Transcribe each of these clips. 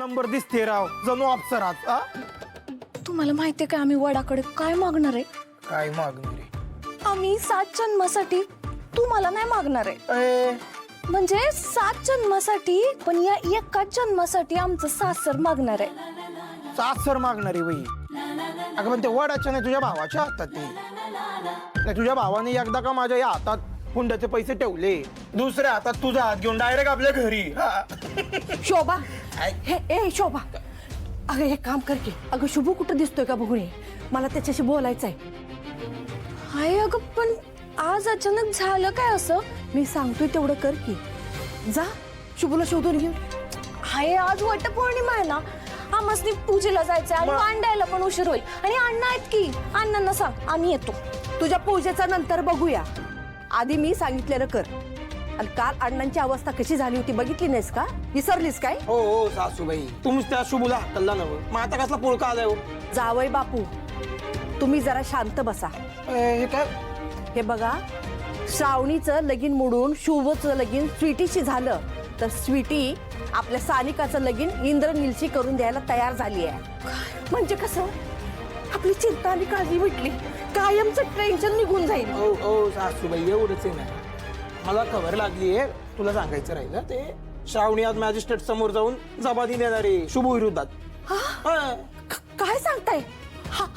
पितांबर दिसते राव, जणू अप्सराच. तुम्हाला माहितीये का आम्ही वडाकडे काय मागणार आहे? काय मागणार आहे? आम्ही 7 जन्मासाठी तुम्हाला नाही मागणार आहे. म्हणजे 7 जन्मासाठी, पण या एकाच जन्मासाठी आमचं सासर मागणार आहे. सासर मागणार आहे बाई. अगं पण ते वडाच्या नाही, तुझ्या भावाच्या हातात ते. नाही, तुझ्या भावाने एकदा का माझ्या या हातात हुंड्याचे पैसे ठेवले, दुसऱ्या हातात तुझा हात घेऊन डायरेक्ट आपल्या घरी. शोभा, ए शोभा, अगं हे काम कर की. अगं शुभू कुठं दिसतोय का बघून ये, मला त्याच्याशी बोलायचंय. हाय अगं, पण आज अचानक झालं काय असं? मी सांगतोय तेवढं कर की. जा शुभूला शोधून घेऊन. हाय, आज वटपौर्णिमा आहे ना, आम्हाला पूजेला जायचंय आणि मांडायला पण उशीर होईल. आणि अण्णा आहेत की, अण्णांना सांग आम्ही येतो. तुझ्या पूजेचा नंतर बघूया, आधी मी सांगितलेलं कर. आणि काल अण्णांची अवस्था कशी झाली होती बघितली नाहीस का? विसरलीस काय? हो हो सासूबाई, तुम्हीच त्या शुभूला हकलला नव्हतं. मग आता कसला पुळका आलाय हो? जावई बापू, तुम्ही जरा शांत बसा. हे काय? हे बघा, श्रावणीचं लगीन मोडून शुभचं लगीन स्वीटीशी झालं, तर स्वीटी आपल्या सानिकाचं लगीन इंद्रनीलशी करून द्यायला तयार झाली आहे. म्हणजे कसं, आपली चिंता आणि काळजी मिटली, कायमचं टेन्शन निघून जाईल. ओ ओ सासूबाई, एवढंच आहे ना. मला खबर लागलीये, तुला सांगायचं राहिलं ते. श्रावणी आज मॅजिस्ट्रेट समोर जाऊन जबानी देणार आहे शुभू विरोधात. काय सांगताय?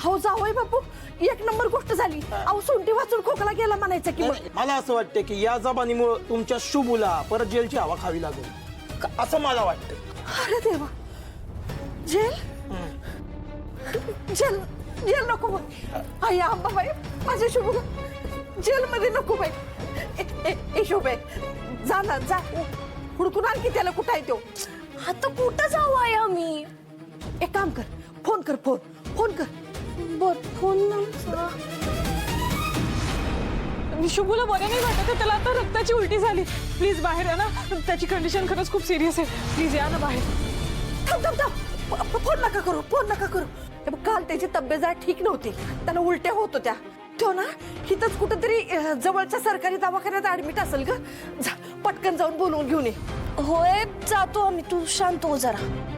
हो जावई बापू, एक नंबर गोष्ट झाली. अहो सोंटी वाचून खोकला गेला म्हणायचं की. मला असं वाटतं की या जबानीमुळे तुमच्या शुभूला परत जेलची हवा खावी लागेल, असं मला वाटतं. अरे देवा, जेल जेल जेल नको बाई. आई अंबाबाई, माझ्या शुभ जेल मध्ये नको बाई. ए शोभे, जा ना जा, हुडकून आणखी त्याला कुठं आहे तो. आता कुठं जाऊ आहे आम्ही? एक काम कर, फोन कर, फोन कर. बर, फोन. शुभूला बरं नाही वाटत, त्याला आता रक्ताची उलटी झाली. प्लीज बाहेर या ना, त्याची कंडिशन खरंच खूप सिरियस आहे. प्लीज या ना बाहेर. थांब थांब थांब, फोन नका करू, फोन नका करू. हे बघ, काल त्याची तब्येत जरा ठीक नव्हती, त्याला उलट्या होत होत्या. तो ना इथंच कुठंतरी जवळच्या सरकारी दवाखान्यात ऍडमिट असेल ग. जा पटकन जाऊन बोलवून घेऊन ये. होय, जातो आम्ही, तू शांत हो जरा.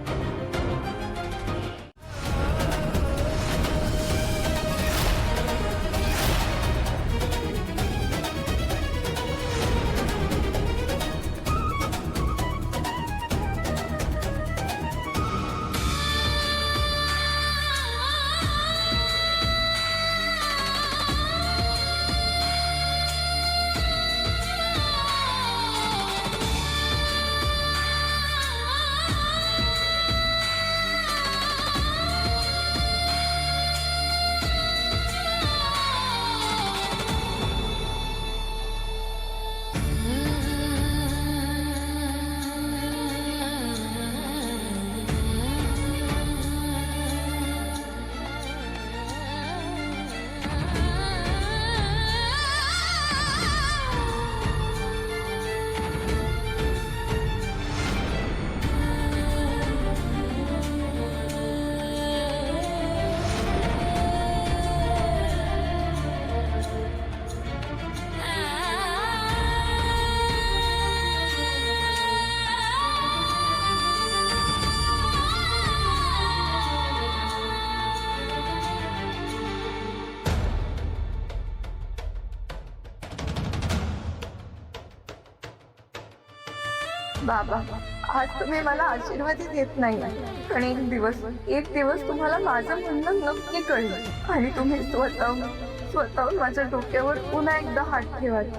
बाबा, आज तुम्ही मला आशीर्वाद देत नाही, पण एक दिवस तुम्हाला माझं म्हणणं नक्की कळलं आणि तुम्ही स्वतःहून माझ्या डोक्यावर पुन्हा एकदा हात ठेवाल.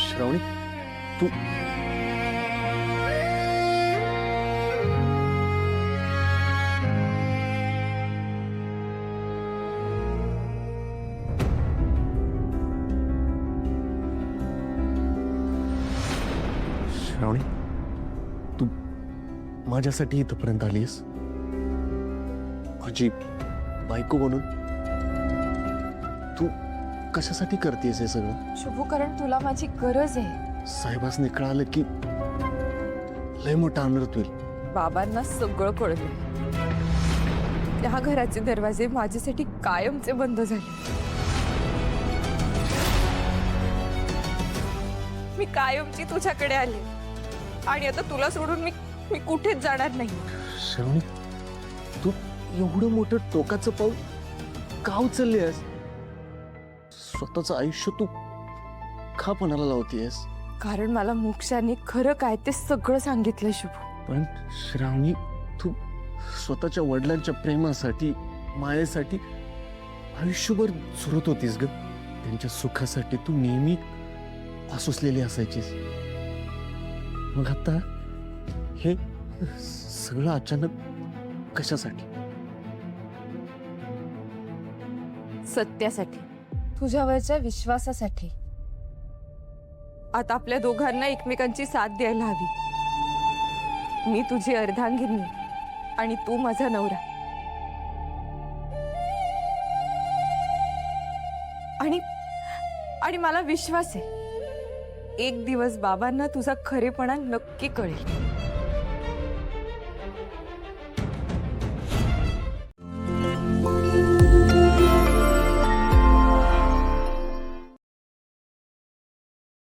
श्रावणी, तू श्रावणी, तू माझ्यासाठी इथपर्यंत आलीस, माझी बायको म्हणून. तू कशासाठी करतेस हे सगळं? शुभू, कारण तुला माझी गरज आहे. साहेबासने कळालं की लय मोठा अनर्थ होईल. बाबांना सगळं कळलं. त्या घराचे दरवाजे माझ्यासाठी कायमचे बंद झाले. मी कायमची तुझ्याकडे आले आणि आता तुला सोडून मी कुठेच जाणार नाही. श्रावणी, तू एवढं मोठं टोकाचं पाऊल का उचललीस? स्वतःचं आयुष्य तू का पणाला लावतीयस? कारण मला मोक्षाने खरं काय ते सगळं सांगितलं शुभू. पण श्रावणी, तू स्वतःच्या वडिलांच्या प्रेमासाठी, मायेसाठी आयुष्यभर झुरत होतीस ग. त्यांच्या सुखासाठी तू नेहमी आसुसलेली असायचीस. मग आता हे सगळं अचानक कशासाठी? सत्यासाठी, तुझ्यावरच्या विश्वासासाठी. आता आपल्या दोघांना एकमेकांची साथ द्यायला हवी. मी तुझी अर्धांगिनी आणि तू माझा नवरा. आणि मला विश्वास आहे एक दिवस बाबांना तुझा खरेपणा नक्की कळेल.